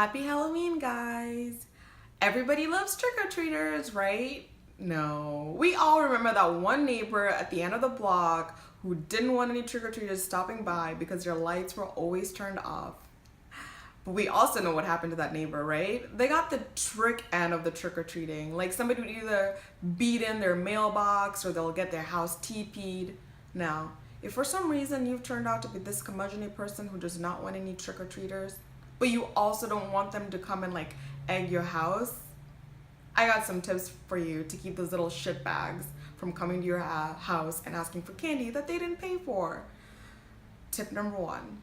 Happy Halloween, guys! Everybody loves trick-or-treaters, right? No. We all remember that one neighbor at the end of the block who didn't want any trick-or-treaters stopping by because their lights were always turned off. But we also know what happened to that neighbor, right? They got the trick end of the trick-or-treating. Like somebody would either beat in their mailbox or they'll get their house TP'd. Now, if for some reason you've turned out to be this curmudgeon person who does not want any trick-or-treaters, but you also don't want them to come and like egg your house, I got some tips for you to keep those little shit bags from coming to your house and asking for candy that they didn't pay for. Tip number 1,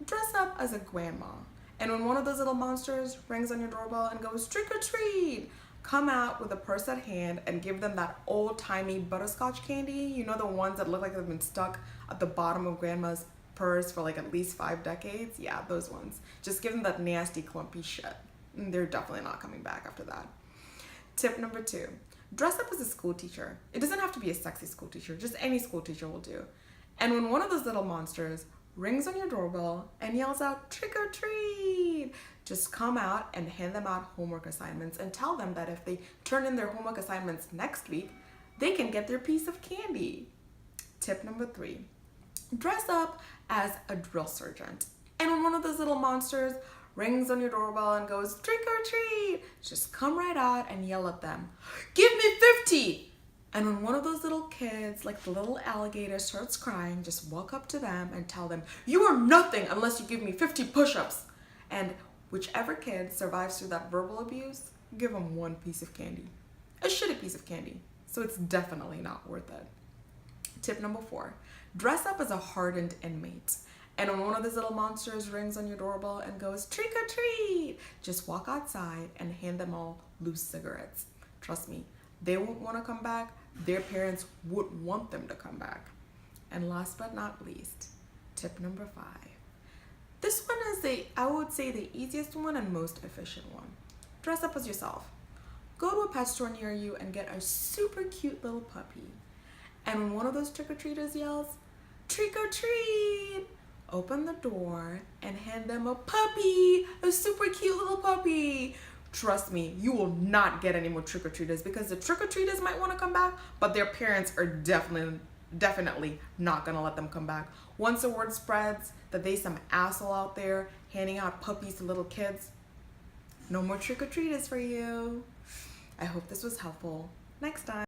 dress up as a grandma. And when one of those little monsters rings on your doorbell and goes trick or treat, come out with a purse at hand and give them that old-timey butterscotch candy. You know, the ones that look like they've been stuck at the bottom of grandma's purse for like at least 5 decades. Yeah, those ones. Just give them that nasty clumpy shit. They're definitely not coming back after that. Tip number 2, dress up as a school teacher. It doesn't have to be a sexy school teacher, just any school teacher will do. And when one of those little monsters rings on your doorbell and yells out trick or treat, just come out and hand them out homework assignments and tell them that if they turn in their homework assignments next week, they can get their piece of candy. Tip number 3, dress up as a drill sergeant. And when one of those little monsters rings on your doorbell and goes trick or treat, just come right out and yell at them, give me 50! And when one of those little kids, like the little alligator, starts crying, just walk up to them and tell them, you are nothing unless you give me 50 push-ups. And whichever kid survives through that verbal abuse, give them 1 piece of candy. A shitty piece of candy. So it's definitely not worth it. Tip number 4, dress up as a hardened inmate. And when one of these little monsters rings on your doorbell and goes trick or treat, just walk outside and hand them all loose cigarettes. Trust me, they won't want to come back. Their parents would want them to come back. And last but not least, tip number 5. This one is I would say the easiest one and most efficient one. Dress up as yourself. Go to a pet store near you and get a super cute little puppy. And when one of those trick-or-treaters yells, trick or treat, open the door and hand them a puppy, a super cute little puppy. Trust me, you will not get any more trick-or-treaters because the trick-or-treaters might want to come back, but their parents are definitely not going to let them come back. Once the word spreads that there's some asshole out there handing out puppies to little kids, no more trick-or-treaters for you. I hope this was helpful. Next time.